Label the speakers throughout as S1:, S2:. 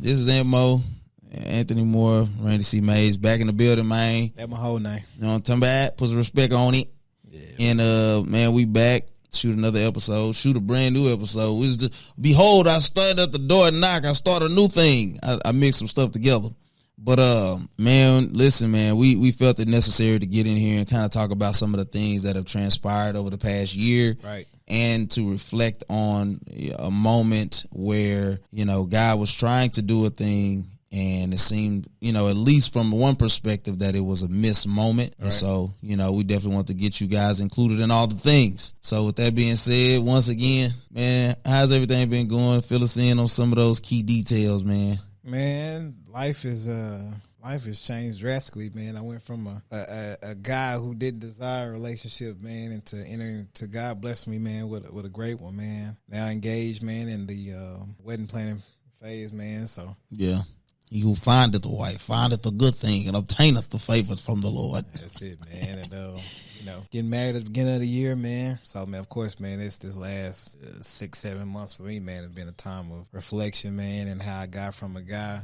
S1: This is AntMoe, Anthony Moore, Randy C. Mays, back in the building, man.
S2: That's my whole name.
S1: You know what I'm talking about? Put some respect on it. Yeah. And, man, we back. Shoot another episode. Shoot a brand new episode. We just, behold, I stand at the door and knock. I start a new thing. I mix some stuff together. But, man, listen, man, we felt it necessary to get in here and kind of talk about some of the things that have transpired over the past year.
S2: Right.
S1: And to reflect on a moment where, you know, God was trying to do a thing and it seemed, you know, at least from one perspective that it was a missed moment. Right. And so, you know, we definitely want to get you guys included in all the things. So with that being said, once again, man, how's everything been going? Fill us in on some of those key details, man.
S2: Man, life has changed drastically, man. I went from a guy who didn't desire a relationship, man, into entering to God bless me, man, with a great one, man. Now engaged, man, in the wedding planning phase, man. So
S1: yeah. He who findeth a wife, findeth a good thing, and obtaineth the favor from the Lord.
S2: That's it, man. And, you know, getting married at the beginning of the year, man. So, man, of course, man, this last 6-7 months for me, man, has been a time of reflection, man, and how I got from a guy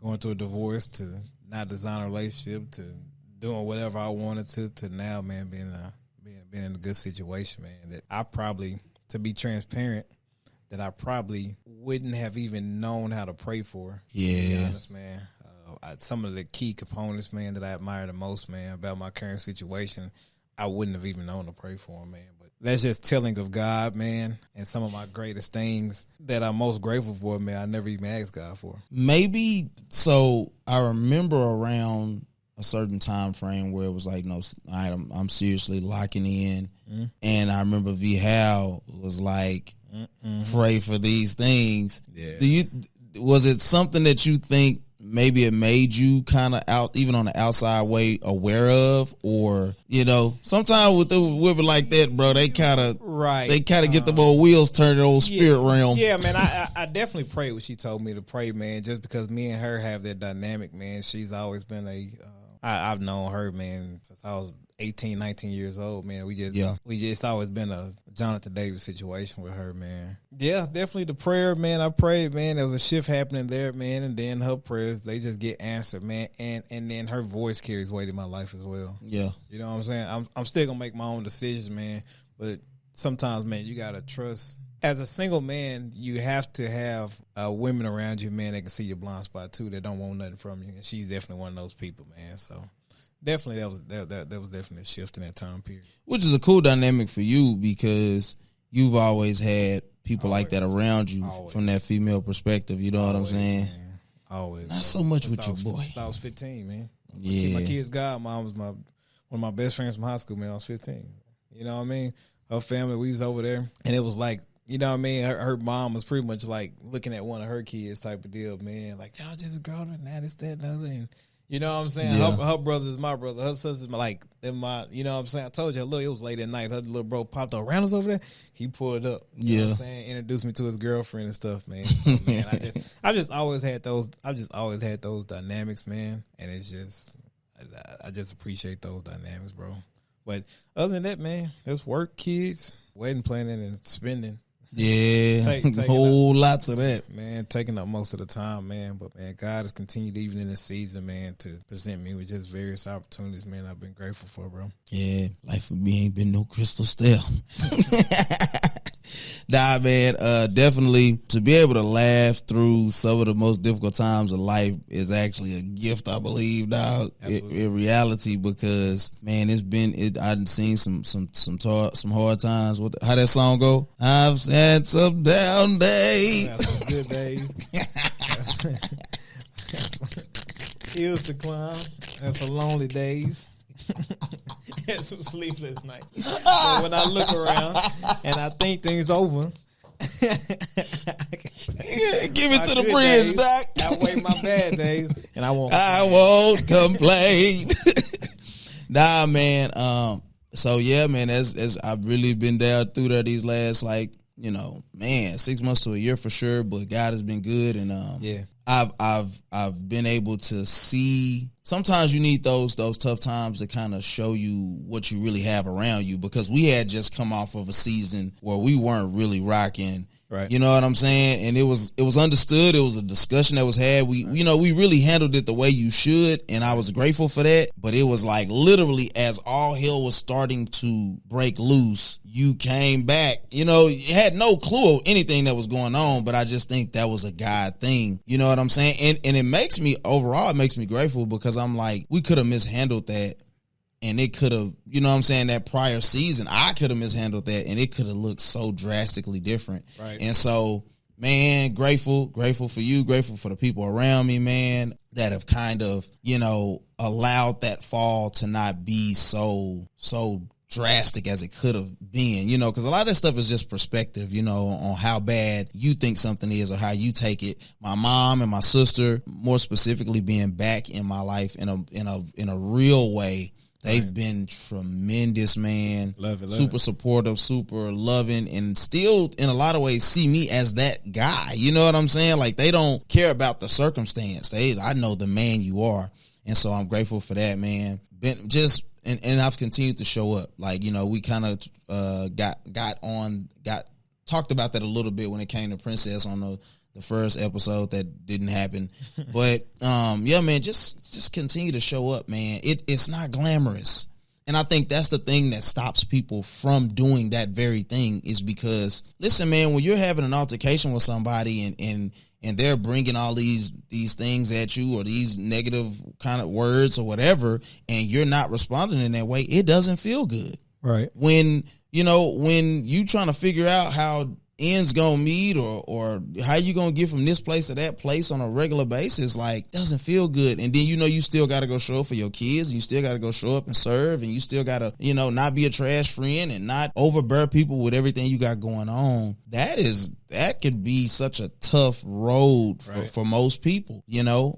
S2: going through a divorce to not designing a relationship to doing whatever I wanted to now, man, being in a good situation, man. That I probably, to be transparent, that I probably wouldn't have even known how to pray for.
S1: Yeah.
S2: To be honest, man. Some of the key components, man, that I admire the most, man, about my current situation, I wouldn't have even known to pray for them, man. But that's just telling of God, man, and some of my greatest things that I'm most grateful for, man, I never even asked God for.
S1: Maybe, so I remember around a certain time frame where it was like, no, I'm seriously locking in. Mm-hmm. And I remember V. Hal was like, pray for these things. Yeah. Was it something that you think maybe it made you kind of out, even on the outside way, aware of? Or, you know, sometimes with the women like that, bro, they kind of get the old wheels turned in the old spirit realm.
S2: Yeah, man, I definitely prayed what she told me to pray, man, just because me and her have that dynamic, man. She's always been I've known her, man, since I was 18, 19 years old, man. It's always been a Jonathan Davis situation with her, man. Yeah, definitely the prayer, man. I prayed, man. There was a shift happening there, man, and then her prayers, they just get answered, man. And then her voice carries weight in my life as well.
S1: Yeah.
S2: You know what I'm saying? I'm still gonna make my own decisions, man. But sometimes, man, you gotta trust. As a single man, you have to have women around you, man, that can see your blind spot too, that don't want nothing from you. And she's definitely one of those people, man. So definitely that was definitely a shift in that time period. Which
S1: is a cool dynamic for you because you've always had people like that around you from that female perspective. You know what I'm saying?
S2: Man. Always.
S1: Not so much with your boy.
S2: Since I was 15, man.
S1: Yeah.
S2: My kid's godmom was one of my best friends from high school, man. I was 15. You know what I mean? Her family, we was over there, and it was like, you know what I mean? Her mom was pretty much like looking at one of her kids type of deal, man. Like, y'all just grown up now, this, that, and other. And you know what I'm saying?
S1: Yeah.
S2: Her brother is my brother. Her sister's like, you know what I'm saying? I told you, look, it was late at night. Her little bro popped up. Randall's over there. He pulled up. You know what I'm saying? Introduced me to his girlfriend and stuff, man. So, man, I just always had those dynamics, man. And it's just, I just appreciate those dynamics, bro. But other than that, man, it's work, kids, wedding planning, and spending.
S1: Yeah, whole lots of that,
S2: man. Taking up most of the time, man. But man, God has continued even in this season, man, to present me with just various opportunities, man. I've been grateful for, bro.
S1: Yeah, life for me ain't been no crystal stale. Nah, man, definitely to be able to laugh through some of the most difficult times of life is actually a gift, I believe, dog. In reality, because man, I've seen some hard times. How that song go? I've had some down days,
S2: some good days. Hills to climb, and some lonely days. Had some sleepless nights. But when I look around and I think things over,
S1: give it to the bridge, Doc.
S2: Outweigh my bad days, and I
S1: won't complain. Nah, man. So yeah, man. As I've really been down through there these last man, 6 months to a year for sure, but God has been good. And I've been able to see, sometimes you need those tough times to kind of show you what you really have around you, because we had just come off of a season where we weren't really rocking.
S2: Right.
S1: You know what I'm saying? And it was understood. It was a discussion that was had. We really handled it the way you should, and I was grateful for that. But it was like literally as all hell was starting to break loose, you came back. You had no clue of anything that was going on, but I just think that was a God thing. You know what I'm saying? And it makes me grateful, because I'm like, we could have mishandled that. And it could have, that prior season, I could have mishandled that, and it could have looked so drastically different.
S2: Right.
S1: And so, man, grateful for you, grateful for the people around me, man, that have kind of, allowed that fall to not be so drastic as it could have been, because a lot of that stuff is just perspective, on how bad you think something is or how you take it. My mom and my sister, more specifically, being back in my life in a real way. They've been tremendous, man.
S2: Love it.
S1: Super supportive, super loving, and still in a lot of ways see me as that guy. You know what I'm saying? Like, they don't care about the circumstance. I know the man you are. And so I'm grateful for that, man. And I've continued to show up. Like, we kind of talked about that a little bit when it came to Princess on the first episode. That didn't happen. But yeah, man, just continue to show up, man. It's not glamorous. And I think that's the thing that stops people from doing that very thing, is because, listen, man, when you're having an altercation with somebody and they're bringing all these things at you, or these negative kind of words or whatever, and you're not responding in that way, it doesn't feel good.
S2: Right.
S1: When you trying to figure out how ends gonna meet, or how you gonna get from this place to that place on a regular basis, like, doesn't feel good. And then you still gotta go show up for your kids, and you still gotta go show up and serve, and you still gotta not be a trash friend and not overbear people with everything you got going on. That could be such a tough road for most people,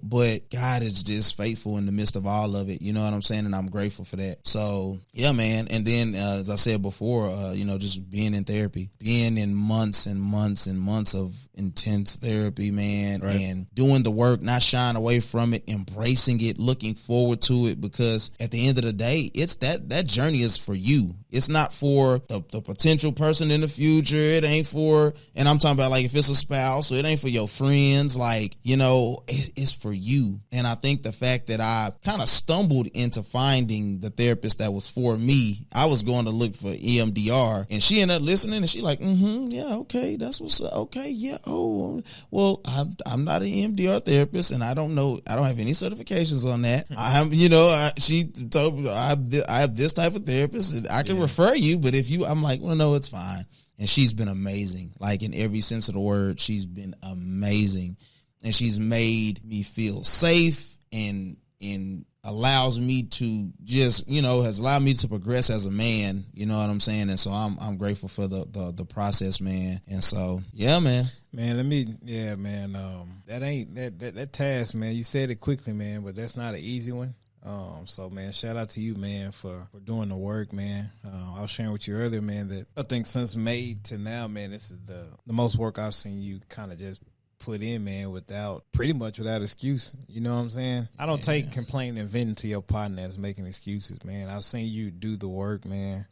S1: but God is just faithful in the midst of all of it. You know what I'm saying? And I'm grateful for that. So yeah, man. And then, as I said before, just being in therapy, being in months and months and months of intense therapy, man, and doing the work, not shying away from it, embracing it, looking forward to it, because at the end of the day, it's that journey is for you. It's not for the potential person in the future. It ain't for, and I'm talking about, like, if it's a spouse, so it ain't for your friends. Like, it's for you. And I think the fact that I kind of stumbled into finding the therapist that was for me, I was going to look for EMDR, and she ended up listening, and she like, yeah, okay, that's what's up. Okay, yeah, oh, well, I'm not an EMDR therapist, and I don't have any certifications on that. She told me I have this type of therapist, and I can refer you, but I'm like, well, no, it's fine. And she's been amazing. Like, in every sense of the word, she's been amazing. And she's made me feel safe, and allows me to just, has allowed me to progress as a man. You know what I'm saying? And so I'm grateful for the process, man. And so, yeah, man.
S2: Man, that task, man, you said it quickly, man, but that's not an easy one. So, man, shout out to you, man, for doing the work, man. I was sharing with you earlier, man, that I think since May to now, man, this is the most work I've seen you kind of just put in, man, pretty much without excuse. You know what I'm saying? I don't take complaining and venting to your partner as making excuses, man. I've seen you do the work, man.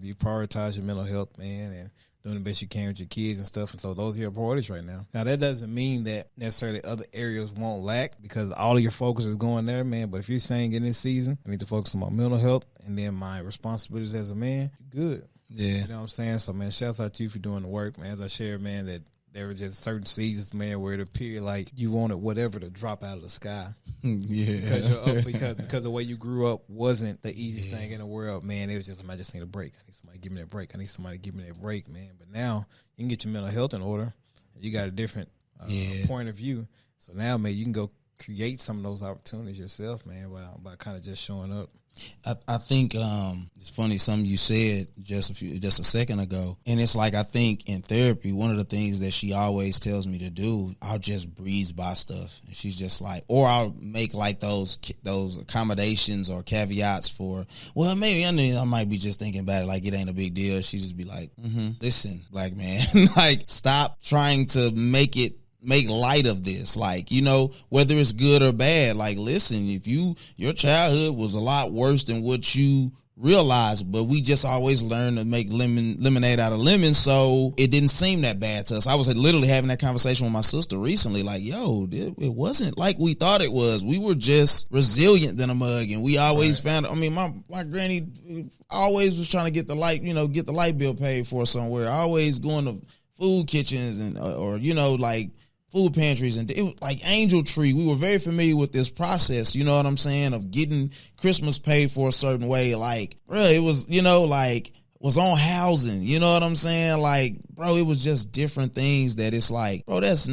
S2: You prioritize your mental health, man, and doing the best you can with your kids and stuff. And so those are your priorities right now. Now, that doesn't mean that necessarily other areas won't lack, because all of your focus is going there, man. But if you're saying in this season, I need to focus on my mental health and then my responsibilities as a man, good.
S1: Yeah.
S2: You know what I'm saying? So, man, shouts out to you for doing the work, man. As I shared, man, that there were just certain seasons, man, where it appeared like you wanted whatever to drop out of the sky.
S1: Yeah.
S2: Because you're up, because the way you grew up wasn't the easiest thing in the world, man. It was just, I just need a break. I need somebody to give me that break. I need somebody to give me that break, man. But now you can get your mental health in order. You got a different point of view. So now, man, you can go create some of those opportunities yourself, man, by kind of just showing up.
S1: I think it's funny something you said just a second ago, and it's like I think in therapy one of the things that she always tells me to do, I'll just breeze by stuff, and she's just like, or I'll make like those accommodations or caveats for, well, maybe I might be just thinking about it like it ain't a big deal. She just be like, listen, black man, like stop trying to make light of this, like, you know, whether it's good or bad. Like, listen, if your childhood was a lot worse than what you realize, but we just always learn to make lemonade out of lemons, so it didn't seem that bad to us. I was literally having that conversation with my sister recently, like, yo, it wasn't like we thought it was. We were just resilient than a mug, and we always found, I mean, my granny always was trying to get the light bill paid for somewhere, always going to food kitchens and or you know, like food pantries, and it was like Angel Tree. We were very familiar with this process, you know what I'm saying, of getting Christmas paid for a certain way. Like, bro, it was, you know, like, was on housing, you know what I'm saying? Like, bro, it was just different things that it's like, bro, that's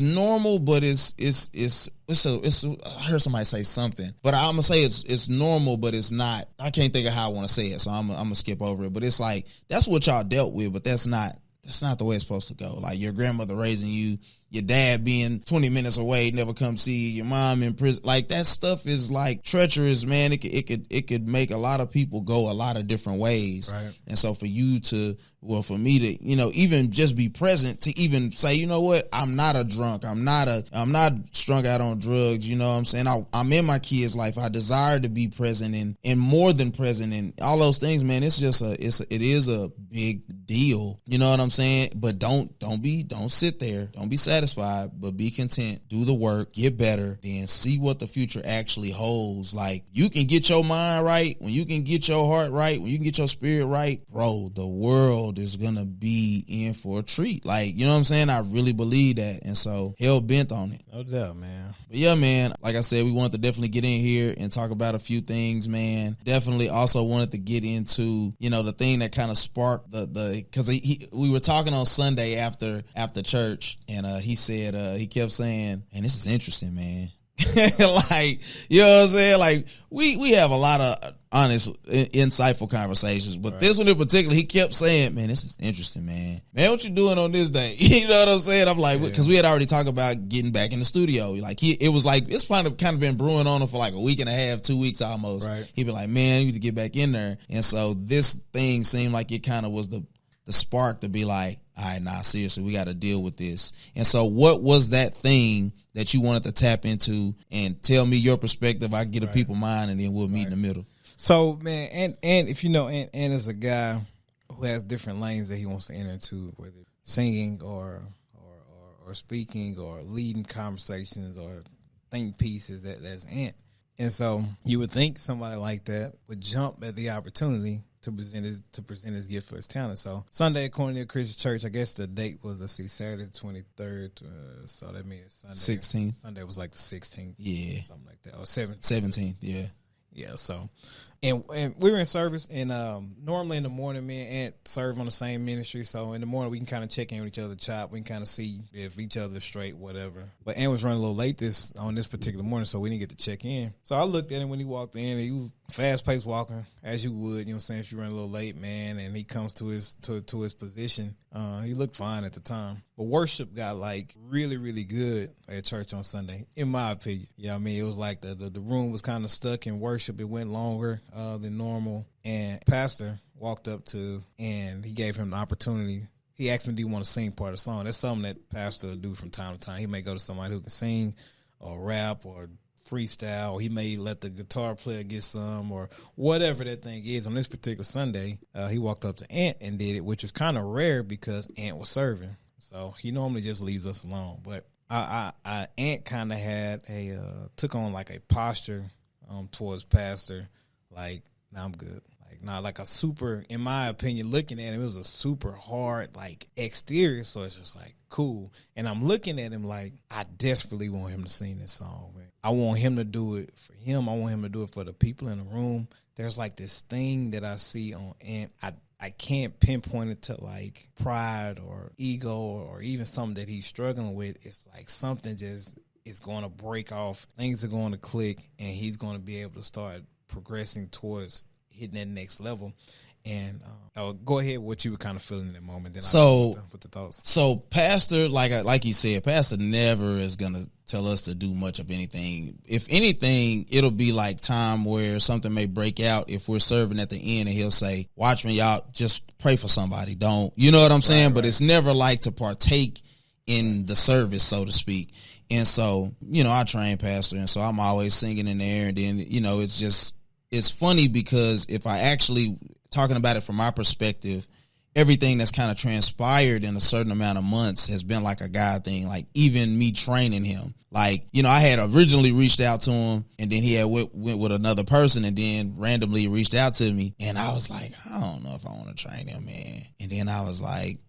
S1: normal, but it's I heard somebody say something, but I'm gonna say it's normal, but it's not. I can't think of how I want to say it, so I'm gonna skip over it. But it's like, that's what y'all dealt with, but that's not the way it's supposed to go. Like, your grandmother raising you, your dad being 20 minutes away, never come see you, your mom in prison. Like, that stuff is like treacherous, man. It could make a lot of people go a lot of different ways. Right. And so for you to, well, for me to, you know, even just be present to even say, you know what, I'm not a drunk. I'm not strung out on drugs. You know what I'm saying? I'm in my kid's life. I desire to be present and more than present and all those things, man. It's just it is a big deal. You know what I'm saying? But don't sit there. Don't be satisfied, but be content. Do the work, get better, then see what the future actually holds. Like, you can get your mind right, when you can get your heart right, when you can get your spirit right, bro, the world is gonna be in for a treat. Like, you know what I'm saying? I really believe that, and so hell bent on it.
S2: No doubt, man.
S1: But yeah, man, like I said, we wanted to definitely get in here and talk about a few things, man. Definitely also wanted to get into, you know, the thing that kind of sparked because we were talking on Sunday after church, and he said, he kept saying, and this is interesting, man. Like, you know what I'm saying? Like, we have a lot of honest, insightful conversations, but this one in particular, he kept saying, man, this is interesting, man. Man, what you doing on this day? You know what I'm saying? I'm like, because we had already talked about getting back in the studio. Like, it was like, it's kind of been brewing on him for like a week and a half, 2 weeks almost. Right. He'd be like, man, you need to get back in there. And so this thing seemed like it kind of was the spark to be like, all right, nah, seriously, we got to deal with this. And so what was that thing that you wanted to tap into, and tell me your perspective? I get a people mind, and then we'll meet in the middle.
S2: So, man, and if you know, and is a guy who has different lanes that he wants to enter into, whether singing or speaking or leading conversations or think pieces, that's Ant. And so you would think somebody like that would jump at the opportunity to present his gift for his talent. So Sunday, according to Christian Church, I guess the date was, Saturday the 23rd. So that means Sunday. 16th. Sunday was like the 16th. Yeah. Something like that. Or 17th.
S1: 17th, yeah.
S2: Yeah, so, and we were in service, and normally in the morning, me and Ant serve on the same ministry, so in the morning we can kind of check in with each other, chop, we can kind of see if each other's straight, whatever. But Ant was running a little late on this particular morning, so we didn't get to check in. So I looked at him when he walked in, and he was fast-paced walking, as you would, you know what I'm saying, if you run a little late, man, and he comes to his position. He looked fine at the time. But worship got like really, really good at church on Sunday, in my opinion. You know what I mean? It was like the room was kind of stuck in worship. It went longer than normal. And pastor walked up and he gave him the opportunity. He asked me, do you want to sing part of the song? That's something that pastor will do from time to time. He may go to somebody who can sing or rap or freestyle, or he may let the guitar player get some, or whatever that thing is. On this particular Sunday, he walked up to Ant and did it, which was kind of rare because Ant was serving. So he normally just leaves us alone. But Ant kind of had took on like a posture towards pastor, like, nah, I'm good. Like a super, in my opinion, looking at him, it was a super hard, like, exterior, so it's just like, cool. And I'm looking at him like, I desperately want him to sing this song, man. I want him to do it for him. I want him to do it for the people in the room. There's like this thing that I see on Ant. I can't pinpoint it to like pride or ego or even something that he's struggling with. It's like something just is going to break off. Things are going to click, and he's going to be able to start progressing towards hitting that next level. And go ahead, what you were kind of feeling in that moment. Then with the thoughts.
S1: So Pastor, like you said, Pastor never is gonna tell us to do much of anything. If anything, it'll be like time where something may break out if we're serving at the end, and he'll say, "Watch me, y'all. Just pray for somebody. Don't, you know what I'm saying?" But it's never like to partake in the service, so to speak. And so, I train Pastor, and so I'm always singing in there, and then it's funny because if I actually talking about it from my perspective, everything that's kind of transpired in a certain amount of months has been like a God thing. Like even me training him, like, I had originally reached out to him, and then he had went with another person, and then randomly reached out to me, and I was like, I don't know if I want to train him, man. And then I was like,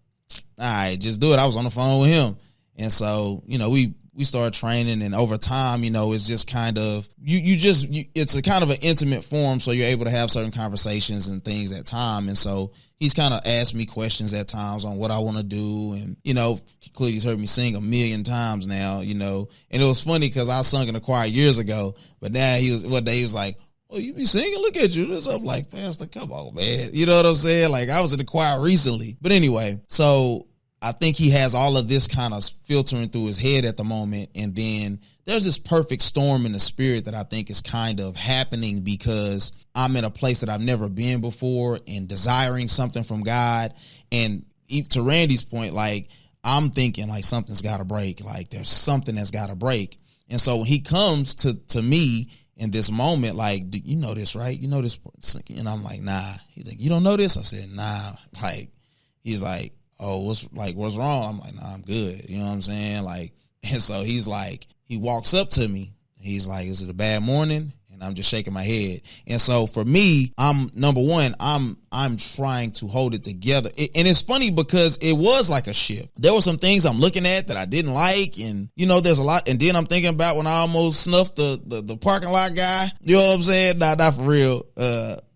S1: all right, just do it. I was on the phone with him. And so, we started training, and over time, it's just kind of, it's a kind of an intimate forum. So you're able to have certain conversations and things at time. And so he's kind of asked me questions at times on what I want to do. And, clearly he's heard me sing 1,000,000 times now, and it was funny because I sung in the choir years ago, but now one day he was like, "Oh, you be singing? Look at you." I'm like, "Pastor, come on, man." You know what I'm saying? Like, I was in the choir recently. But anyway, so I think he has all of this kind of filtering through his head at the moment. And then there's this perfect storm in the spirit that I think is kind of happening because I'm in a place that I've never been before and desiring something from God. And to Randy's point, like, I'm thinking like something's got to break. Like there's something that's got to break. And so when he comes to me in this moment, like, you know this, right? You know this. And I'm like, nah. He's like, you don't know this? I said, nah. Like, he's like, oh, what's wrong? I'm like, nah, I'm good. You know what I'm saying? Like, and so he's like, he walks up to me. He's like, is it a bad morning? And I'm just shaking my head. And so for me, number one, I'm trying to hold it together. And it's funny because it was like a shift. There were some things I'm looking at that I didn't like. And, there's a lot. And then I'm thinking about when I almost snuffed the parking lot guy. You know what I'm saying? Nah, not for real.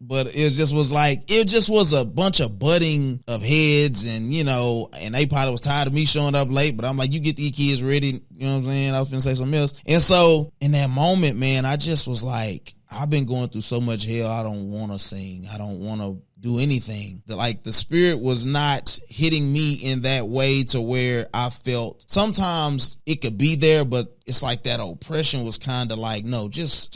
S1: But it just was a bunch of butting of heads, and, and they probably was tired of me showing up late, but I'm like, you get these kids ready. You know what I'm saying? I was going to say something else. And so in that moment, man, I just was like, I've been going through so much hell. I don't want to sing. I don't want to do anything. Like the spirit was not hitting me in that way to where I felt sometimes it could be there, but it's like that oppression was kind of like, no, just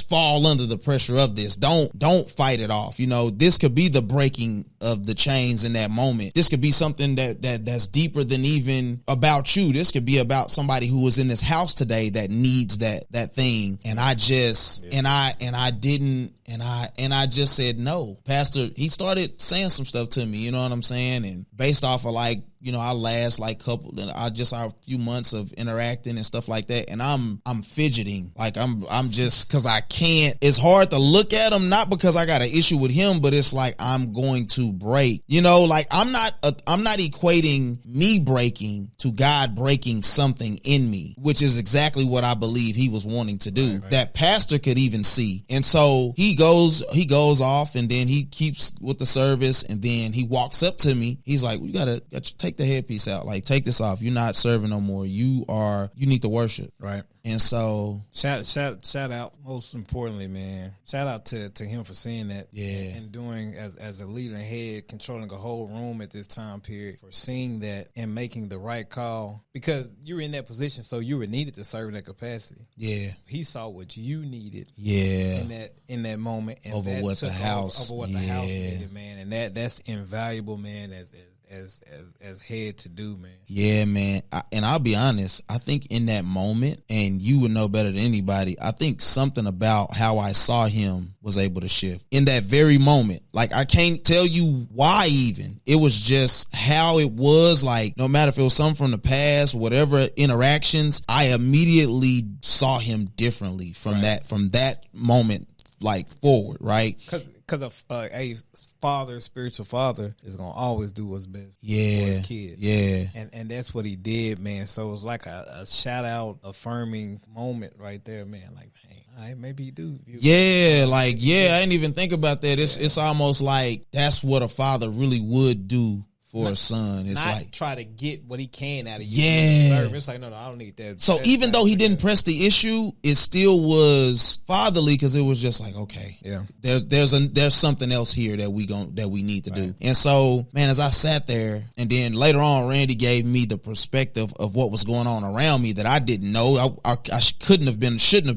S1: fall under the pressure of this. Don't fight it off. This could be the breaking of the chains in that moment. This could be something that's deeper than even about you. This could be about somebody who was in this house today that needs that thing. And I just, and I didn't, and I just said no. Pastor, he started saying some stuff to me, you know what I'm saying? And based off of like, our last our few months of interacting and stuff like that. And I'm fidgeting. Like I'm just, cause I can't, it's hard to look at him, not because I got an issue with him, but it's like, I'm going to break, like I'm not equating me breaking to God breaking something in me, which is exactly what I believe he was wanting to do. Right. That Pastor could even see. And so he goes off, and then he keeps with the service, and then he walks up to me. He's like, you gotta take the headpiece out. Like, take this off. You're not serving no more. You need to worship.
S2: Right.
S1: And so
S2: shout out, most importantly, man, shout out to him for seeing that.
S1: Yeah.
S2: And doing as a leader and head, controlling a whole room at this time period, for seeing that and making the right call, because you were in that position, so you were needed to serve in that capacity.
S1: Yeah.
S2: He saw what you needed.
S1: Yeah.
S2: In that moment, and over what the house needed, man. And that's invaluable, man, as head to do, man.
S1: Yeah, man. And I'll be honest, I think in that moment, and you would know better than anybody, I think something about how I saw him was able to shift in that very moment. Like, I can't tell you why even. It was just how it was. Like, no matter if it was something from the past, whatever interactions, I immediately saw him differently from that moment, like, forward, right?
S2: Because a father, spiritual father, is going to always do what's best for his kid.
S1: Yeah.
S2: And that's what he did, man. So it was like a shout out, affirming moment right there, man. Like, man, all right, maybe you do. I didn't even think about that. It's almost like that's what a father really would do
S1: for a son. It's
S2: not
S1: like
S2: try to get what he can out of you.
S1: Yeah.
S2: It's like, no, I don't need that.
S1: So even though he didn't press the issue, it still was fatherly because it was just like, okay,
S2: yeah,
S1: there's something else here that we need to do. And so, man, as I sat there, and then later on, Randy gave me the perspective of what was going on around me that I didn't know. I shouldn't have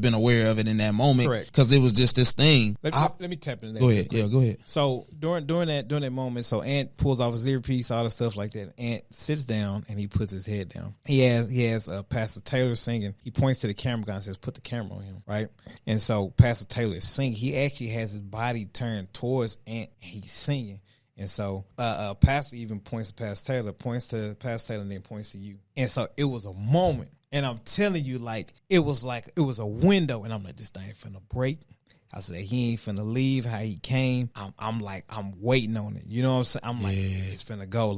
S1: been aware of it in that moment.
S2: Correct.
S1: Because it was just this thing.
S2: Let me tap into that.
S1: Go ahead. Yeah, go ahead.
S2: So during that moment, so Ant pulls off his earpiece, all the stuff like that. Ant sits down and he puts his head down. He has Pastor Taylor singing. He points to the camera guy and says, "Put the camera on him," right? And so Pastor Taylor is singing. He actually has his body turned towards Ant. He's singing. And so Pastor even points to Pastor Taylor, and then points to you. And so it was a moment. And I'm telling you, it was a window. And I'm like, this thing finna break. I said, he ain't finna leave how he came. I'm waiting on it. You know what I'm saying? I'm like, it's finna go.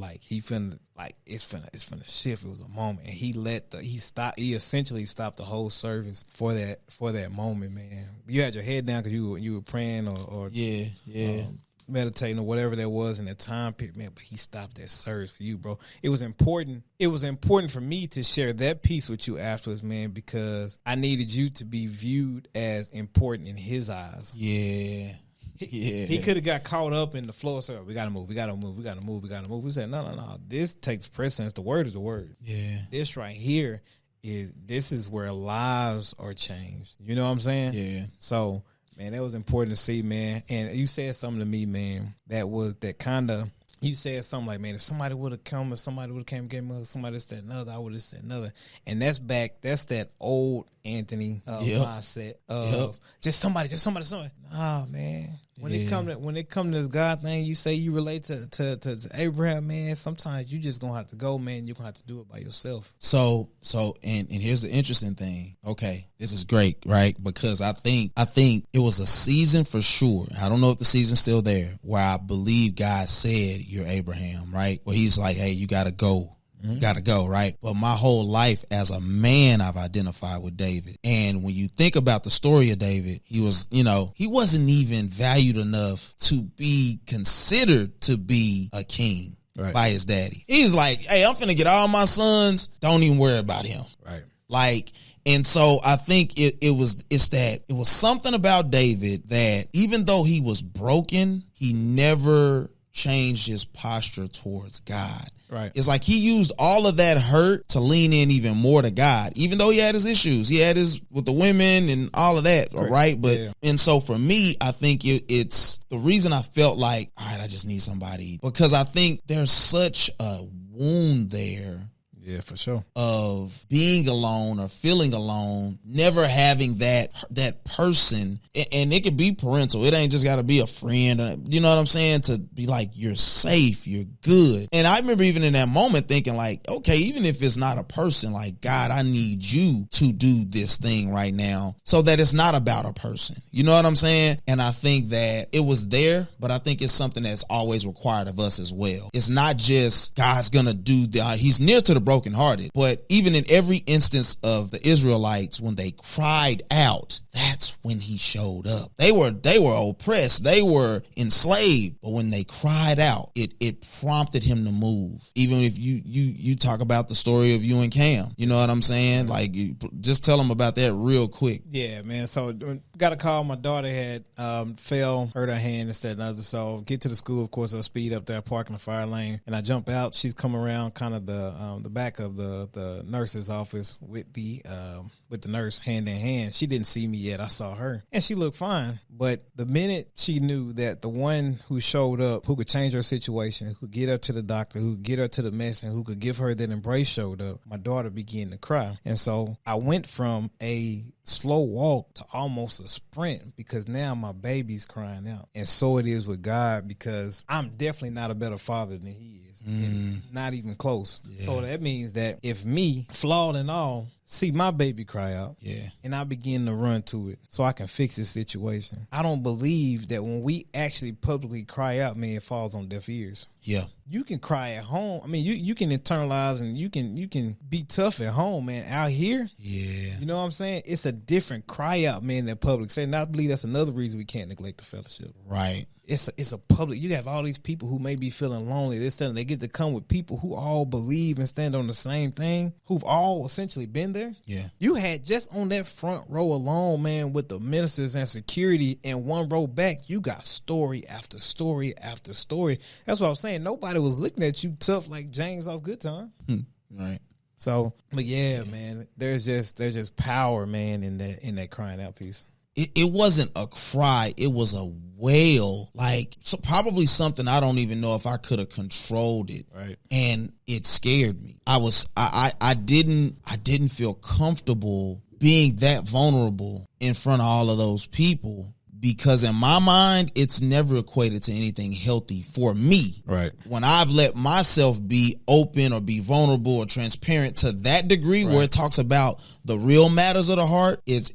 S2: It's finna shift. It was a moment. And he essentially stopped the whole service for that moment, man. You had your head down because you were praying or meditating or whatever that was in that time period, man. But he stopped that service for you, bro. It was important. It was important for me to share that piece with you afterwards, man, because I needed you to be viewed as important in his eyes.
S1: Yeah.
S2: He could have got caught up in the flow. So we gotta move. We said, no. This takes precedence. The word is the word.
S1: Yeah.
S2: This right here is where lives are changed. You know what I'm saying?
S1: Yeah.
S2: So, man, that was important to see, man. And you said something to me, man, you said something like, man, if somebody would have come or somebody would have came and gave me somebody said another, I would have said another. And that's that old Anthony mindset of just somebody. Nah, man. When it come to this God thing, you say you relate to Abraham, man. Sometimes you just gonna have to go, man. You're gonna have to do it by yourself.
S1: So and here's the interesting thing. Okay, this is great, right? Because I think it was a season for sure. I don't know if the season's still there, where I believe God said, "You're Abraham," right? Where He's like, "Hey, you gotta go." Gotta go, right? But my whole life as a man, I've identified with David. And when you think about the story of David, he wasn't even valued enough to be considered to be a king by his daddy. He's like, hey, I'm finna get all my sons. Don't even worry about him.
S2: Right.
S1: And so I think it was something about David that even though he was broken, he never changed his posture towards God.
S2: Right.
S1: It's like he used all of that hurt to lean in even more to God, even though he had his issues. He had his with the women and all of that, right? But and so for me, I think it's the reason I felt like, all right, I just need somebody, because I think there's such a wound there.
S2: Yeah, for sure.
S1: Of being alone or feeling alone, never having that person, and it could be parental. It ain't just got to be a friend. You know what I'm saying? To be like, you're safe, you're good. And I remember even in that moment thinking like, okay, even if it's not a person, like, God, I need you to do this thing right now so that it's not about a person. You know what I'm saying? And I think that it was there, but I think it's something that's always required of us as well. It's not just God's gonna do He's near to the brokenhearted, but even in every instance of the Israelites, when they cried out, that's when he showed up. They were oppressed, they were enslaved, but when they cried out, it prompted him to move. Even if you talk about the story of you and Cam, you know what I'm saying? Like, just tell them about that real quick.
S2: Yeah, man. So got a call. My daughter had fell, hurt her hand, instead of another. So get to the school. Of course, I speed up there, park in the fire lane, and I jump out. She's come around kind of the back of the nurse's office with the nurse hand in hand. She didn't see me yet. I saw her, and she looked fine. But the minute she knew that the one who showed up, who could change her situation, who could get her to the doctor, who could get her to the mess, and who could give her that embrace showed up, my daughter began to cry. And so I went from a slow walk to almost a sprint, because now my baby's crying out. And so it is with God, because I'm definitely not a better father than he is. Not even close. Yeah. So that means that if me, flawed and all, see my baby cry out, and I begin to run to it so I can fix this situation, I don't believe that when we actually publicly cry out, man, it falls on deaf ears.
S1: Yeah.
S2: You can cry at home. I mean, you can internalize and you can be tough at home, man. Out here, you know what I'm saying? It's a different cry out, man, than public. And I believe that's another reason we can't neglect the fellowship.
S1: Right.
S2: it's a public. You have all these people who may be feeling lonely. They get to come with people who all believe and stand on the same thing, who've all essentially been there.
S1: Yeah.
S2: You had just on that front row alone, man, with the ministers and security, and one row back, you got story after story after story. That's what I'm saying. Nobody was looking at you tough like James off Good Time.
S1: Right.
S2: So, but yeah, man, there's just power, man, in that crying out piece.
S1: It wasn't a cry. It was a wail. Like, so probably something I don't even know if I could have controlled it.
S2: Right.
S1: And it scared me. I didn't feel comfortable being that vulnerable in front of all of those people, because in my mind, it's never equated to anything healthy for me.
S2: Right.
S1: When I've let myself be open or be vulnerable or transparent to that degree, where it talks about the real matters of the heart, it's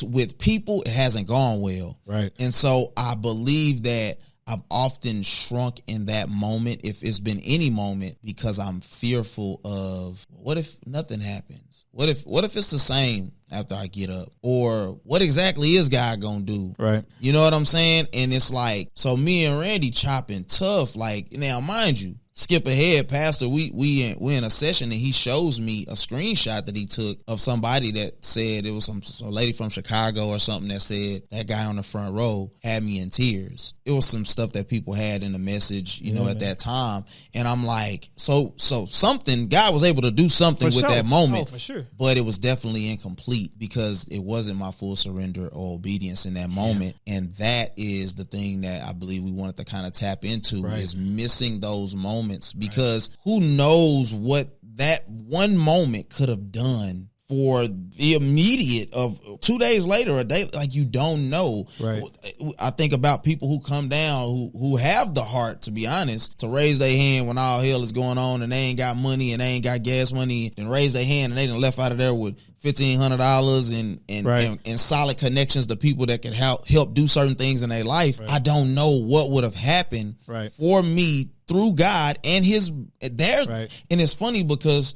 S1: with people, it hasn't gone well.
S2: Right.
S1: And so I believe that I've often shrunk in that moment, if it's been any moment, because I'm fearful of, what if nothing happens? What if it's the same after I get up? Or what exactly is God gonna do?
S2: Right.
S1: You know what I'm saying? And it's like, so me and Randy chopping tough. Like, now mind you, skip ahead, Pastor, we in a session, and he shows me a screenshot that he took of somebody that said, it was some lady from Chicago or something, that said that guy on the front row had me in tears. It was some stuff that people had in the message, you know, at that time. And I'm like, so something, God was able to do something with that moment.
S2: Oh, for sure.
S1: But it was definitely incomplete, because it wasn't my full surrender or obedience in that moment. And that is the thing that I believe we wanted to kind of tap into, is missing those moments. Because who knows what that one moment could have done for the immediate of 2 days later, a day, like, you don't know.
S2: Right.
S1: I think about people who come down who have the heart, to be honest, to raise their hand when all hell is going on and they ain't got money and they ain't got gas money, and raise their hand and they done left out of there with $1,500 and solid connections to people that can help do certain things in their life. Right. I don't know what would have happened for me through God and theirs. Right. And it's funny because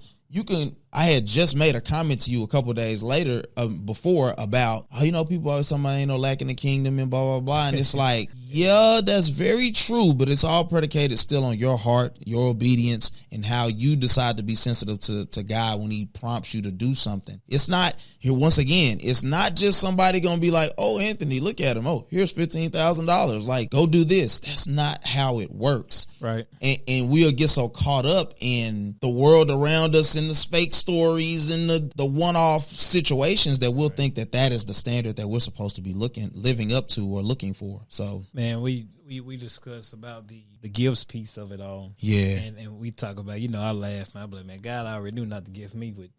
S1: I had just made a comment to you a couple of days later before about, people always talking about ain't no lack in the kingdom and blah, blah, blah. And it's like, yeah, that's very true, but it's all predicated still on your heart, your obedience, and how you decide to be sensitive to God when he prompts you to do something. It's not, here once again, it's not just somebody going to be like, oh, Anthony, look at him. Oh, here's $15,000. Like, go do this. That's not how it works.
S2: Right.
S1: And we'll get so caught up in the world around us and the fake stories and the one-off situations that we'll think that is the standard that we're supposed to be living up to or looking for. So,
S2: man, we discuss about the gifts piece of it all.
S1: Yeah.
S2: And we talk about, I laugh, man. I'm like, man, God already knew not to gift me with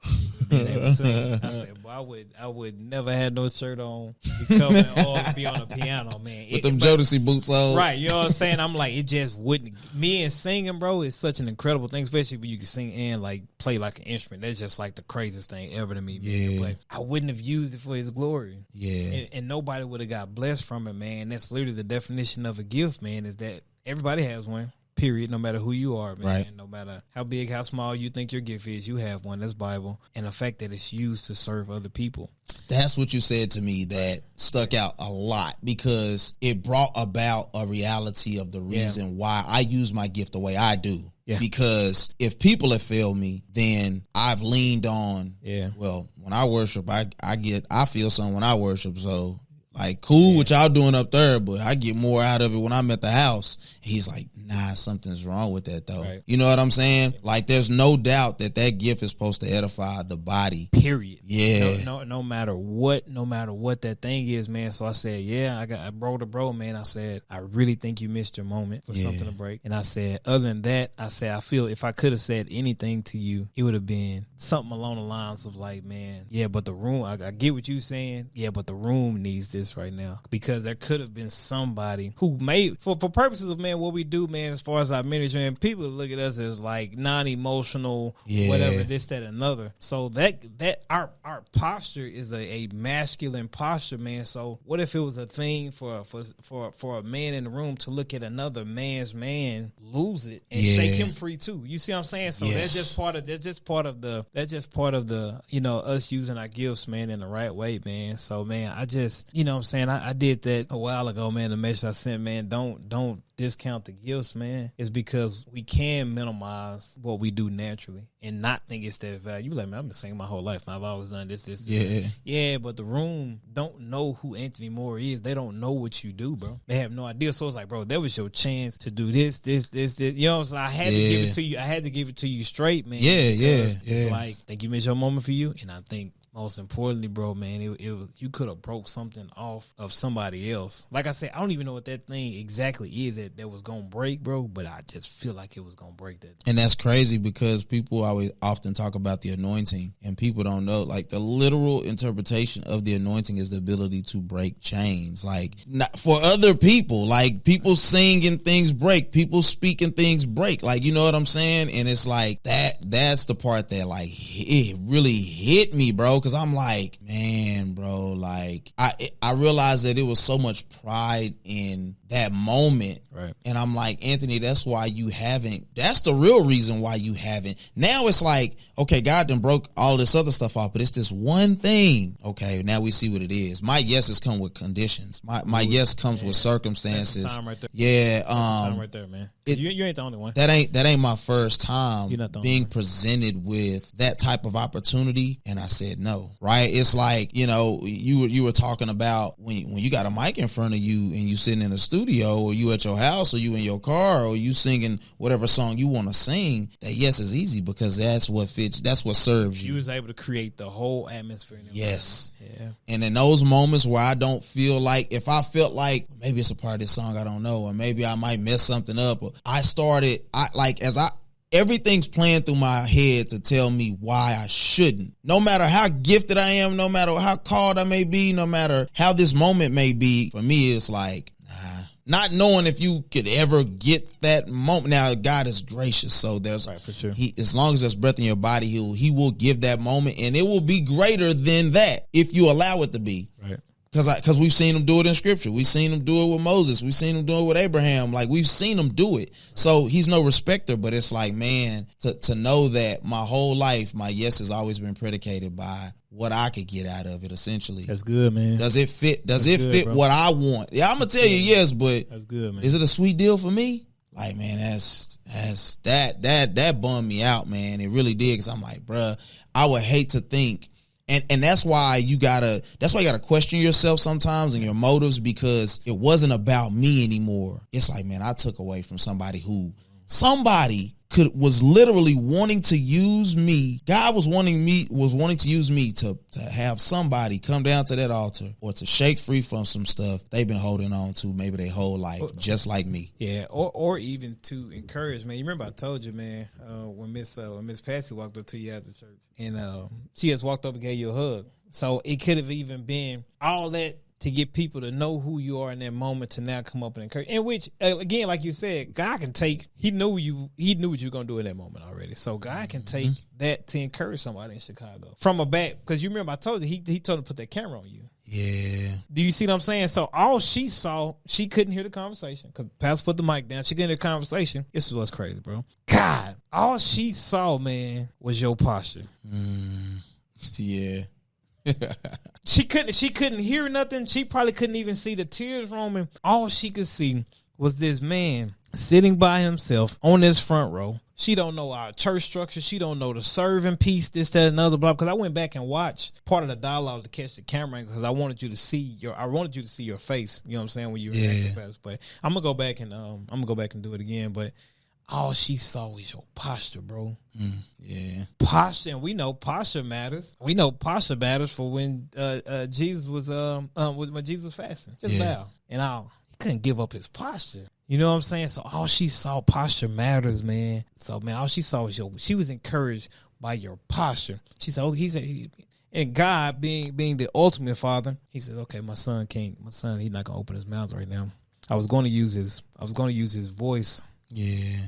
S2: being able to sing. I said, well, I would never have no shirt on, be coming or be on the piano, man.
S1: With them Jodeci boots on.
S2: Right, you know what I'm saying? I'm like, it just wouldn't. Me and singing, bro, is such an incredible thing, especially when you can sing and like play like an instrument. That's just like the craziest thing ever to me.
S1: Yeah.
S2: But I wouldn't have used it for his glory.
S1: Yeah.
S2: And nobody would have got blessed from it, man. That's literally the definition of a gift, man, is that everybody has one, period, no matter who you are, man.
S1: Right.
S2: No matter how big, how small you think your gift is, you have one. That's Bible. And the fact that it's used to serve other people.
S1: That's what you said to me that stuck out a lot, because it brought about a reality of the reason why I use my gift the way I do. Yeah. Because if people have failed me, then I've leaned on, well, when I worship, I feel something when I worship. So, like, cool what y'all doing up there, but I get more out of it when I'm at the house. He's like, nah, something's wrong with that, though. Right. You know what I'm saying? Like, there's no doubt that gift is supposed to edify the body.
S2: Period.
S1: Yeah.
S2: No matter what that thing is, man. So I said, I bro to bro, man. I said, I really think you missed your moment for something to break. And I said, other than that, I feel if I could have said anything to you, it would have been something along the lines of like, man, but the room, I get what you're saying. Yeah, but the room needs this right now, because there could have been somebody who made for purposes of, man, what we do, man, as far as our ministry, and people look at us as like non-emotional, whatever, this, that, another. So that our posture is a masculine posture, man. So what if it was a thing for a man in the room to look at another man's man lose it and shake him free too? You see what I'm saying? So that's just part of the us using our gifts, man, in the right way, man. So, man, I just, what I'm saying? I did that a while ago, man. The message I sent, man, don't discount the gifts, man. It's because we can minimize what we do naturally and not think it's that value. You like, man, I've been singing my whole life. I've always done this. Yeah, but the room don't know who Anthony Moore is. They don't know what you do, bro. They have no idea. So it's like, bro, that was your chance to do this. You know what I'm saying? I had to give it to you. I had to give it to you straight, man.
S1: Yeah.
S2: It's like, I think you missed your moment for you, and I think most importantly, bro, man, you could have broke something off of somebody else. Like I said, I don't even know what that thing exactly is that was gonna break, bro, but I just feel like it was gonna break that.
S1: And that's crazy because people always often talk about the anointing, and people don't know, like, the literal interpretation of the anointing is the ability to break chains. Like, not for other people, like, people singing things break, people speaking things break. Like, you know what I'm saying? And it's like that's the part that, like, it really hit me, bro. Cause I'm like, man, bro, like I realized that it was so much pride in that moment.
S2: Right.
S1: And I'm like, Anthony, that's the real reason why you haven't. Now it's like, okay, God done broke all this other stuff off, but it's this one thing. Okay, now we see what it is. My yeses come with conditions. My yes comes with circumstances.
S2: That's some time right there.
S1: Yeah.
S2: That's some time right there, man. You ain't the only one.
S1: That ain't my first time being
S2: one.
S1: presented with that type of opportunity, and I said no. Right? It's like, you know, you were talking about when you got a mic in front of you and you sitting in a studio, or you at your house, or you in your car, or you singing whatever song you want to sing. That yes is easy because that's what fits. That's what serves you.
S2: You was able to create the whole atmosphere.
S1: Yes.
S2: Yeah.
S1: And in those moments where I don't feel like, if I felt like maybe it's a part of this song I don't know, or maybe I might mess something up, or everything's playing through my head to tell me why I shouldn't. No matter how gifted I am, no matter how called I may be, no matter how this moment may be, for me it's like, nah. Not knowing if you could ever get that moment. Now, God is gracious, so there's
S2: right, for sure.
S1: As long as there's breath in your body, he will give that moment, and it will be greater than that if you allow it to be.
S2: Right.
S1: Because we've seen him do it in scripture. We've seen him do it with Moses. We've seen him do it with Abraham. Like, we've seen him do it. So he's no respecter, but it's like, man, to know that my whole life, my yes has always been predicated by what I could get out of it, essentially.
S2: That's good, man.
S1: Does it fit bro. What I want? Yeah, I'm going to tell you yes, but
S2: that's good, man.
S1: Is it a sweet deal for me? Like, man, that bummed me out, man. It really did, because I'm like, bruh, I would hate to think. And that's why you gotta question yourself sometimes and your motives, because it wasn't about me anymore. It's like, man, I took away from somebody was literally wanting to use me. God was wanting to use me to have somebody come down to that altar, or to shake free from some stuff they've been holding on to maybe their whole life, just like me.
S2: Yeah, or even to encourage, man. You remember I told you, man, when Miss Patsy walked up to you after church, and she just walked up and gave you a hug. So it could have even been all that to get people to know who you are in that moment, to now come up and encourage. In which, again, like you said, God can take, he knew what you were going to do in that moment already. So God can take that to encourage somebody in Chicago from a back. Because you remember I told you, he told him to put that camera on you.
S1: Yeah.
S2: Do you see what I'm saying? So all she saw, she couldn't hear the conversation because Pastor put the mic down. She couldn't hear the conversation. This is what's crazy, bro. God, all she saw, man, was your posture.
S1: Yeah.
S2: She couldn't hear nothing. She probably couldn't even see the tears roaming. All she could see was this man sitting by himself on this front row. She don't know our church structure. She don't know the serving piece, this, that, and other, blah. Because I went back and watched part of the dialogue to catch the camera, because I wanted you to see your face. You know what I'm saying, when you were in the But I'm gonna go back and do it again. But all she saw was your posture, bro.
S1: Yeah.
S2: Posture, and we know posture matters. We know posture matters for when Jesus was when Jesus was fasting. Just bow. And he couldn't give up his posture. You know what I'm saying? So all she saw, posture matters, man. So, man, all she saw was she was encouraged by your posture. She said, and God being the ultimate father, he said, okay, my son, he's not gonna open his mouth right now. I was gonna use his voice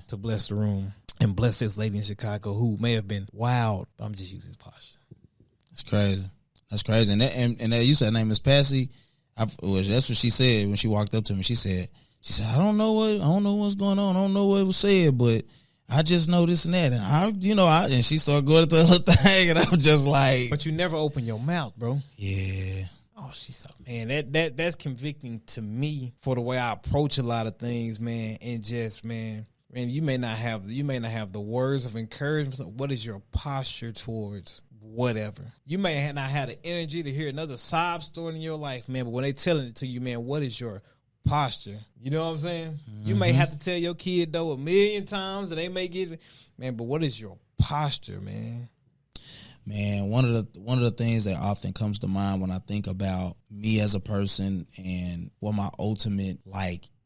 S2: to bless the room and bless this lady in Chicago who may have been wild, but I'm just using his posture.
S1: That's crazy. And you said her name is Patsy. That's what she said when she walked up to me. She said, I don't know what's going on. I don't know what was said, but I just know this and that. And and she started going to the other thing, and I was just like,
S2: but you never open your mouth, bro.
S1: Yeah.
S2: oh, she's so, man, that's convicting to me for the way I approach a lot of things, man. And just, man, you may not have the words of encouragement. What is your posture towards whatever? You may not have the energy to hear another sob story in your life, man, but when they telling it to you, man, what is your posture? You know what I'm saying? Mm-hmm. You may have to tell your kid though 1,000,000 times, and they may get it, man, but what is your posture, man?
S1: Man, one of the things that often comes to mind when I think about me as a person and what my ultimate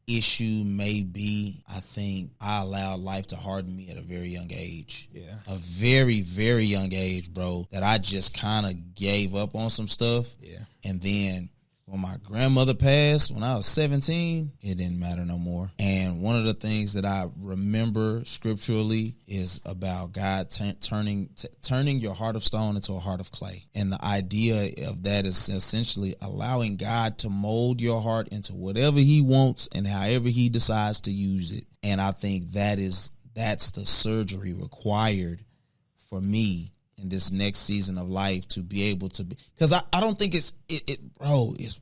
S1: issue may be, I think I allowed life to harden me at a very young age.
S2: Yeah. A
S1: very, very young age, bro, that I just kind of gave up on some stuff.
S2: Yeah.
S1: And then when my grandmother passed, when I was 17, it didn't matter no more. And one of the things that I remember scripturally is about God turning your heart of stone into a heart of clay. And the idea of that is essentially allowing God to mold your heart into whatever he wants and however he decides to use it. And I think that's the surgery required for me in this next season of life, to be able to be, because I don't think it's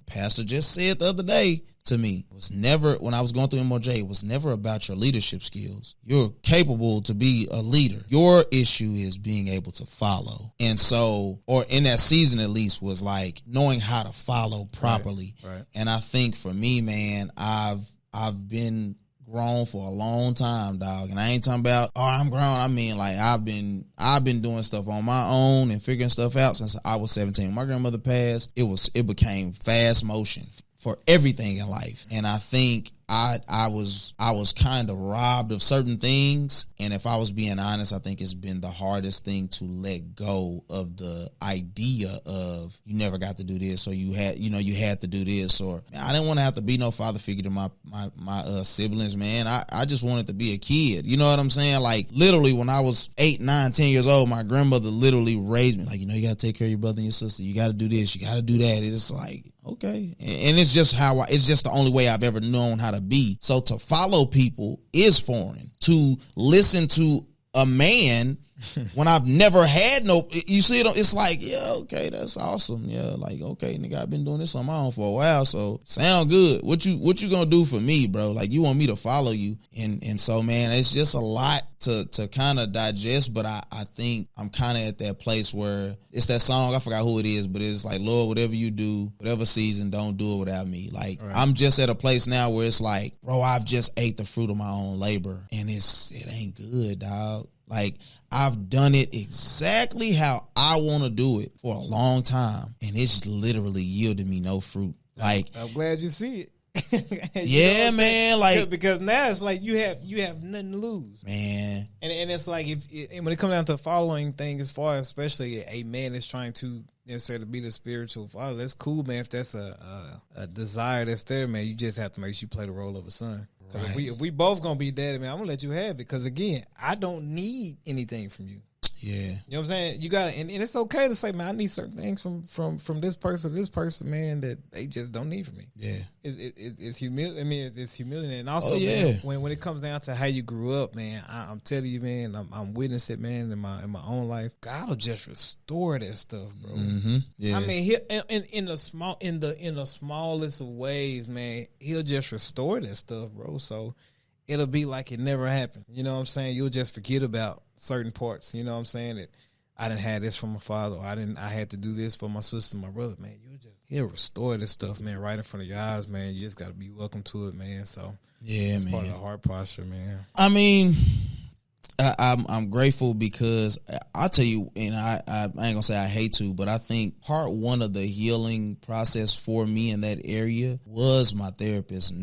S1: Pastor just said the other day to me, it was never, when I was going through MOJ, it was never about your leadership skills. You're capable to be a leader. Your issue is being able to follow. And so, or in that season at least, was like knowing how to follow properly.
S2: Right.
S1: And I think for me, man, I've been grown for a long time, dog. And I ain't talking about, oh, I'm grown. I mean, like, I've been doing stuff on my own and figuring stuff out since I was 17. When my grandmother passed, it became fast motion for everything in life. And I think I was kind of robbed of certain things. And if I was being honest, I think it's been the hardest thing to let go of the idea of you never got to do this, or you had to do this, or man, I didn't want to have to be no father figure to my siblings, man. I just wanted to be a kid. You know what I'm saying? Like, literally when I was 8, 9, 10 years old, my grandmother literally raised me like, you got to take care of your brother and your sister. You got to do this. You got to do that. It's like, okay. And it's just it's just the only way I've ever known how to be. So to follow people is foreign. To listen to a man when I've never had you see it, it's like, yeah, okay, that's awesome. Yeah, like, okay, nigga, I've been doing this on my own for a while, so sound good. What you gonna do for me, bro? Like, you want me to follow you? And so, man, it's just a lot to kind of digest, but I think I'm kind of at that place where it's that song, I forgot who it is, but it's like, Lord, whatever you do, whatever season, don't do it without me. Like, right. I'm just at a place now where it's like, bro, I've just ate the fruit of my own labor, and it ain't good, dog. Like, I've done it exactly how I want to do it for a long time, and it's literally yielded me no fruit. Like,
S2: I'm glad you see it.
S1: Yeah, man. Like,
S2: because now it's like you have nothing to lose,
S1: man.
S2: And it's like when it comes down to following things, as far as especially a man is trying to necessarily be the spiritual father, that's cool, man. If that's a desire that's there, man, you just have to make sure you play the role of a son. Right. If we both gonna be daddy, man, I'm gonna let you have it. Because again, I don't need anything from you.
S1: Yeah,
S2: you know what I'm saying. You got to, and it's okay to say, man, I need certain things from this person, man, that they just don't need from me.
S1: Yeah,
S2: it's humility. I mean, it's humility, and also,
S1: yeah,
S2: man, when it comes down to how you grew up, man, I'm telling you, man, I'm witnessing it, man, in my own life. God will just restore that stuff, bro.
S1: Mm-hmm. Yeah,
S2: I mean, in the smallest of ways, man, he'll just restore that stuff, bro. So it'll be like it never happened. You know what I'm saying? You'll just forget about certain parts. You know what I'm saying? That I didn't have this from my father, or I had to do this for my sister, my brother, man. He'll restore this stuff, man, right in front of your eyes, man. You just got to be welcome to it, man. So
S1: yeah,
S2: that's
S1: man,
S2: part of the heart posture, man.
S1: I mean, I'm grateful because I'll tell you, and I ain't gonna say I hate to, but I think part one of the healing process for me in that area was my therapist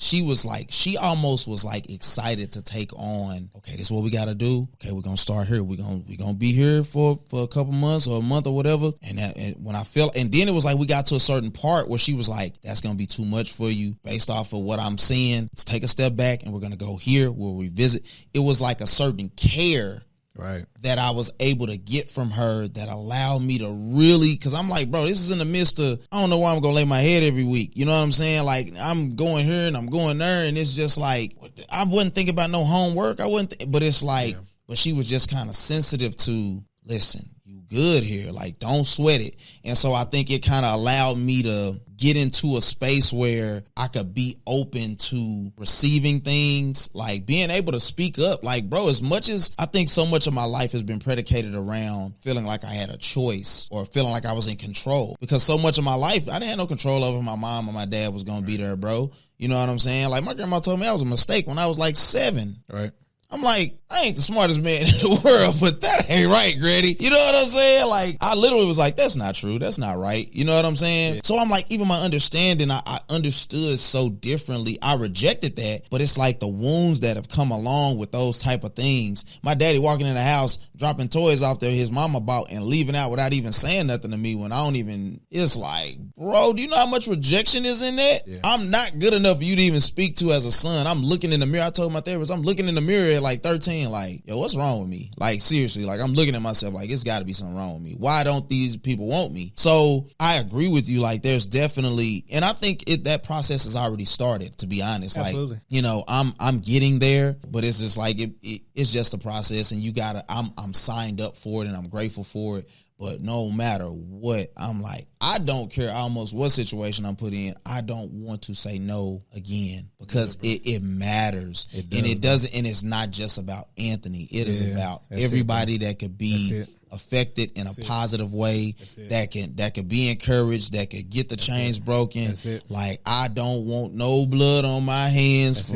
S1: she almost was like excited to take on, okay, this is what we got to do. Okay, we're going to start here. We're going to be here for a couple months or a month or whatever. And when I felt, and then it was like we got to a certain part where she was like, that's going to be too much for you based off of what I'm seeing. Let's take a step back and we're going to go here. We'll revisit. It was like a certain care, right, that I was able to get from her that allowed me to really, because I'm like, bro, this is in the midst of, I don't know where I'm going to lay my head every week. You know what I'm saying? Like, I'm going here and I'm going there, and it's just like, I wasn't thinking about no homework. But it's like, but she was just kind of sensitive to, listen, you good here. Like, don't sweat it. And so I think it kind of allowed me to get into a space where I could be open to receiving things, like being able to speak up. Like, bro, as much as I think so much of my life has been predicated around feeling like I had a choice or feeling like I was in control, because so much of my life, I didn't have no control over my mom or my dad was going to be there, bro. You know what I'm saying? Like, my grandma told me I was a mistake when I was like 7.
S2: Right.
S1: I'm like, I ain't the smartest man in the world, but that ain't right, Granny. You know what I'm saying? Like, I literally was like, that's not true. That's not right. You know what I'm saying? Yeah. So I'm like, even my understanding, I understood so differently. I rejected that, but it's like the wounds that have come along with those type of things. My daddy walking in the house, dropping toys off there his mama bought and leaving out without even saying nothing to me when I don't even, it's like, bro, do you know how much rejection is in that? Yeah. I'm not good enough for you to even speak to as a son. I'm looking in the mirror. I told my therapist, I'm looking in the mirror at like 13, like, yo, what's wrong with me? Like, seriously, like, I'm looking at myself like, it's got to be something wrong with me. Why don't these people want me? So I agree with you. Like, there's definitely, and I think that process has already started, to be honest. Absolutely. Like, you know, I'm getting there, but it's just like, it's just a process, and you gotta, I'm signed up for it and I'm grateful for it. But no matter what, I'm like, I don't care almost what situation I'm put in. I don't want to say no again, because it matters. And it doesn't, and it's not just about Anthony. It is about everybody that could be affected in a positive way, that could be encouraged, that could get the chains broken. Like, I don't want no blood on my hands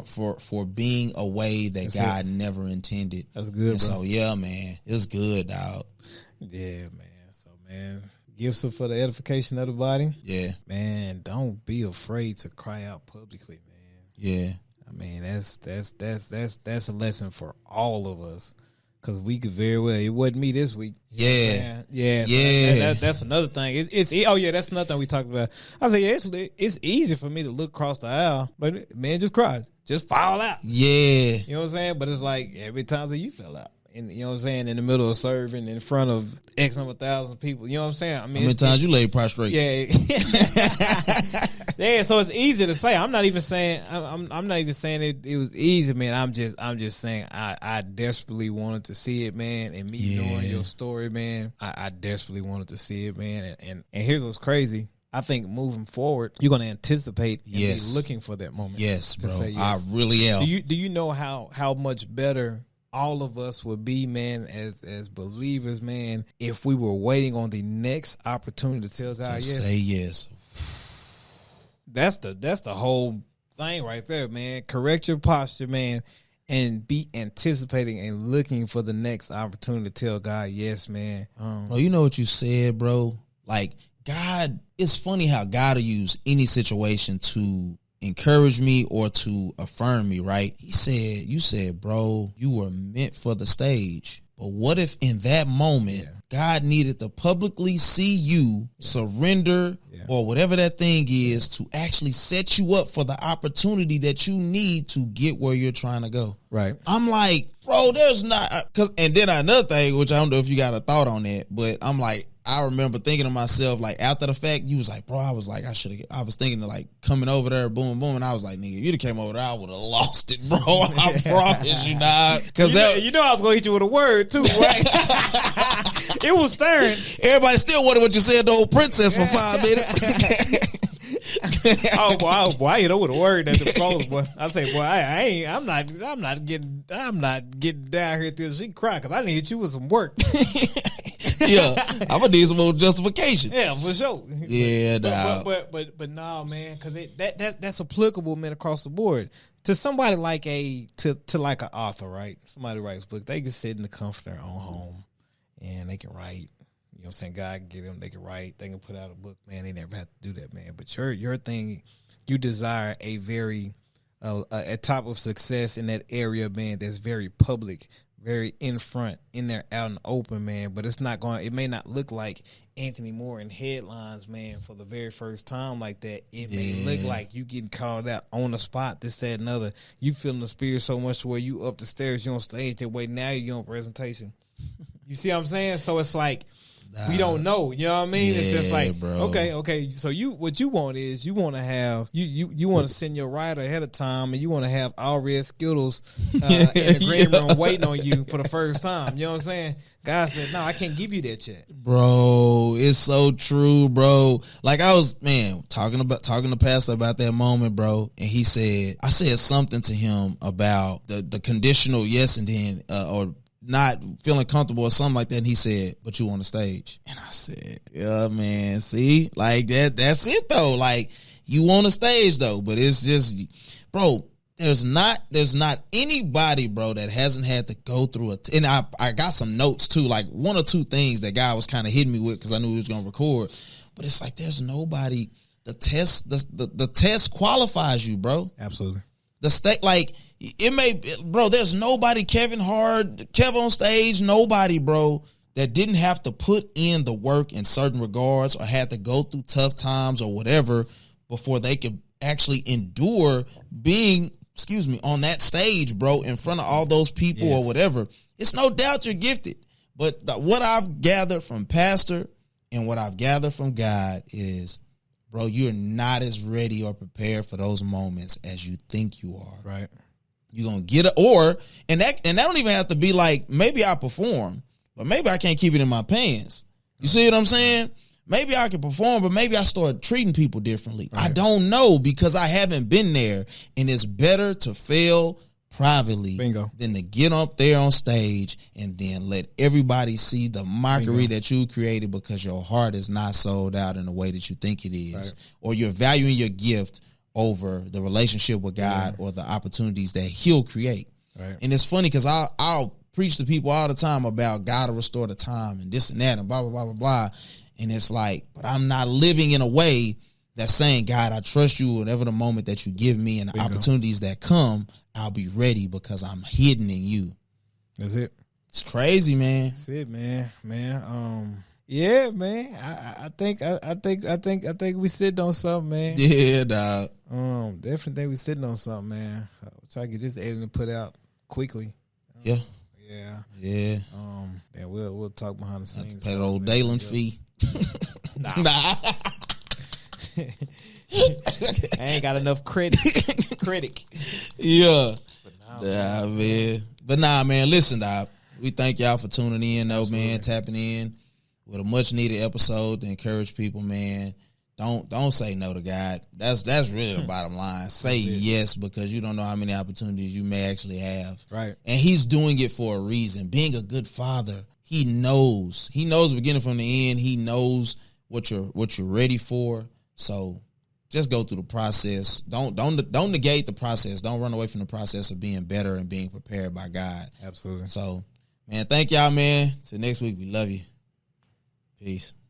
S1: for being a way that God never intended.
S2: That's good,
S1: and so yeah, man, it's good, dog.
S2: Yeah, man. So, man, gifts are for the edification of the body.
S1: Yeah,
S2: man. Don't be afraid to cry out publicly, man.
S1: Yeah,
S2: I mean, that's a lesson for all of us, because we could very well. It wasn't me this week.
S1: Yeah,
S2: yeah. So that's another thing. That's another thing we talked about. I said, yeah, it's easy for me to look across the aisle, but man, just cry, just fall out.
S1: Yeah,
S2: you know what I'm saying. But it's like every time that you fell out. And, you know what I'm saying, in the middle of serving in front of X number of thousands of people. You know what I'm saying? I mean,
S1: how many times you laid prostrate?
S2: Yeah. Yeah, so it's easy to say. I'm not even saying it was easy, man. I'm just saying I desperately wanted to see it, man. And me knowing your story, man, I desperately wanted to see it, man. And here's what's crazy. I think moving forward, you're going to anticipate and be looking for that moment.
S1: Yes, bro.
S2: Say yes.
S1: I really am.
S2: Do you know how much better all of us would be, man, as believers, man, if we were waiting on the next opportunity to tell God yes?
S1: Say yes.
S2: That's the whole thing right there, man. Correct your posture, man, and be anticipating and looking for the next opportunity to tell God yes, man.
S1: Bro, you know what you said, bro? Like, God, it's funny how God will use any situation to encourage me or to affirm me, right? You said, bro, you were meant for the stage. But what if in that moment, God needed to publicly see you surrender or whatever that thing is to actually set you up for the opportunity that you need to get where you're trying to go?
S2: Right.
S1: I'm like, bro, there's not, and then another thing, which I don't know if you got a thought on that, but I'm like, I remember thinking to myself, like, after the fact, you was like, bro, I was thinking of, like, coming over there, boom, boom, and I was like, nigga, if you'd have came over there, I would have lost it, bro. I promise you, dog. Because
S2: you know I was going to hit you with a word, too, right? It was stirring.
S1: Everybody still wondered what you said to old princess for 5 minutes.
S2: boy, I hit her with a word at the close, boy. I say, boy, I'm not getting down here till she cry, because I didn't hit you with some work.
S1: Yeah, I'm gonna need some more justification.
S2: Yeah, for sure.
S1: Yeah,
S2: but nah, man, because that's applicable, man, across the board. To somebody like like an author, right? Somebody writes a book, they can sit in the comfort of their own home and they can write. You know what I'm saying? God can give them, they can write, they can put out a book, man. They never have to do that, man. But your thing, you desire a very a type of success in that area, man, that's very public, very in front, in there, out in the open, man. But it may not look like Anthony Moore in headlines, man, for the very first time like that. It may look like you getting called out on the spot, this, that, and other. You feeling the spirit so much to where you up the stairs, you on stage that way, now you're on presentation. You see what I'm saying? So it's like, We don't know. You know what I mean? It's just like,
S1: bro.
S2: okay. So what you want is you want to have you want to send your rider ahead of time, and you want to have all red Skittles in the green room waiting on you for the first time. You know what I'm saying? God said, no, I can't give you that yet.
S1: Bro, it's so true, bro. Like I was, talking to Pastor about that moment, bro, and I said something to him about the conditional yes and then or not feeling comfortable or something like that, and he said, but you on the stage. And I said, yeah, man, see? Like that's it though. Like you on the stage though, but it's just, bro, there's not anybody, bro, that hasn't had to go through and I got some notes too, like one or two things that guy was kind of hitting me with because I knew he was gonna record. But it's like there's nobody. The test qualifies you, bro.
S2: Absolutely.
S1: The state, like it may, bro. There's nobody. Kev on stage. Nobody, bro, that didn't have to put in the work in certain regards or had to go through tough times or whatever before they could actually endure being, on that stage, bro, in front of all those people or whatever. It's no doubt you're gifted. But what I've gathered from Pastor and what I've gathered from God is, bro, you're not as ready or prepared for those moments as you think you are.
S2: Right.
S1: You're going to get it. And that don't even have to be like, maybe I perform, but maybe I can't keep it in my pants. You see what I'm saying? Maybe I can perform, but maybe I start treating people differently. Right. I don't know because I haven't been there. And it's better to fail privately than to get up there on stage and then let everybody see the mockery that you created because your heart is not sold out in the way that you think it is. Right. Or you're valuing your gift over the relationship with God or the opportunities that he'll create. Right. And it's funny because I'll preach to people all the time about God will restore the time and this and that and blah, blah, blah, blah, blah. And it's like, but I'm not living in a way that's saying, God, I trust you. Whatever the moment that you give me and the opportunities that come, I'll be ready because I'm hidden in you.
S2: That's it.
S1: It's crazy, man.
S2: That's it, man. Yeah, man. I think we sitting on something, man.
S1: Yeah, dog.
S2: Definitely think we sitting on something, man. Try to get this editing put out quickly.
S1: Yeah.
S2: Yeah. We'll talk behind the scenes.
S1: Pay the old Dalen fee.
S2: Nah. I ain't got enough critic. Yeah. But nah, man. Listen, dog. We thank y'all for tuning in, though, man. Tapping in with a much needed episode to encourage people, man. Don't say no to God. That's really the bottom line. Say yes because you don't know how many opportunities you may actually have. Right.
S1: And he's doing it for a reason. Being a good father, he knows. He knows the beginning from the end. He knows what you're ready for. So just go through the process. Don't negate the process. Don't run away from the process of being better and being prepared by God.
S2: Absolutely.
S1: So, man, thank y'all, man. Till next week, we love you. Peace.